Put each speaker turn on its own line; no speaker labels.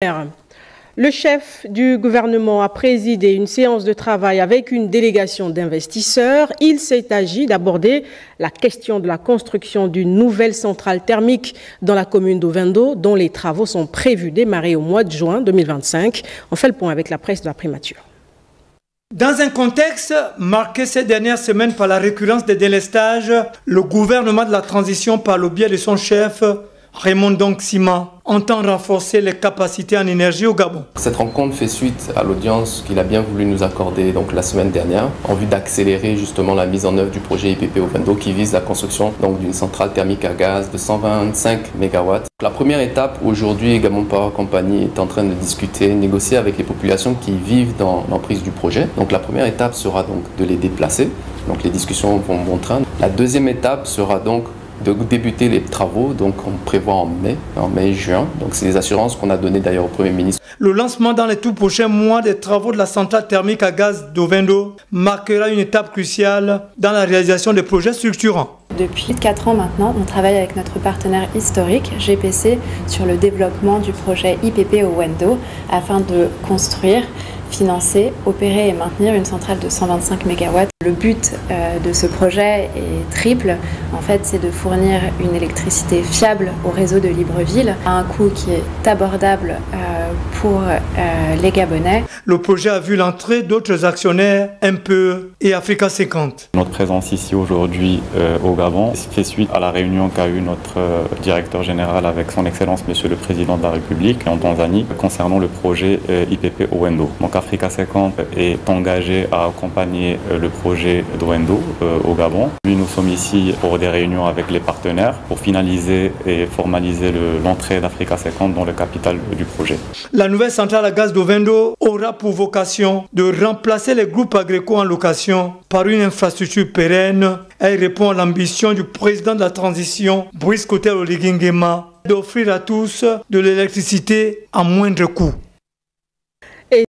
Le chef du gouvernement a présidé une séance de travail avec une délégation d'investisseurs. Il s'est agi d'aborder la question de la construction d'une nouvelle centrale thermique dans la commune d'Ovendo, dont les travaux sont prévus démarrer au mois de juin 2025. On fait le point avec la presse de la primature.
Dans un contexte marqué ces dernières semaines par la récurrence des délestages, le gouvernement de la transition, par le biais de son chef, Raymond Sima, entend renforcer les capacités en énergie au Gabon.
Cette rencontre fait suite à l'audience qu'il a bien voulu nous accorder la semaine dernière en vue d'accélérer justement la mise en œuvre du projet IPP Ovendo qui vise la construction d'une centrale thermique à gaz de 125 MW. La première étape aujourd'hui, Gabon Power Company est en train de discuter, négocier avec les populations qui vivent dans l'emprise du projet. Donc la première étape sera de les déplacer. Donc les discussions vont bon train. La deuxième étape sera de débuter les travaux, on prévoit en mai-juin. Donc c'est des assurances qu'on a données d'ailleurs au Premier ministre.
Le lancement dans les tout prochains mois des travaux de la centrale thermique à gaz d'Ovendo marquera une étape cruciale dans la réalisation des projets structurants.
Depuis 4 ans maintenant, on travaille avec notre partenaire historique, GPC, sur le développement du projet IPP Ovendo afin de construire, financer, opérer et maintenir une centrale de 125 MW. Le but de ce projet est triple. En fait, c'est de fournir une électricité fiable au réseau de Libreville à un coût qui est abordable pour les Gabonais.
Le projet a vu l'entrée d'autres actionnaires, MPE et Africa 50.
Notre présence ici aujourd'hui au Gabon fait suite à la réunion qu'a eu notre directeur général avec son Excellence Monsieur le Président de la République en Tanzanie concernant le projet IPP Ovendo. Donc Africa 50 est engagé à accompagner le projet d'Ovendo au Gabon. Nous sommes ici pour des réunions avec les partenaires pour finaliser et formaliser l'entrée d'Africa 50 dans le capital du projet.
La nouvelle centrale à gaz d'Ovendo aura pour vocation de remplacer les groupes agricoles en location par une infrastructure pérenne. Elle répond à l'ambition du président de la transition, Brice Clotaire Oligui Nguema, d'offrir à tous de l'électricité à moindre coût.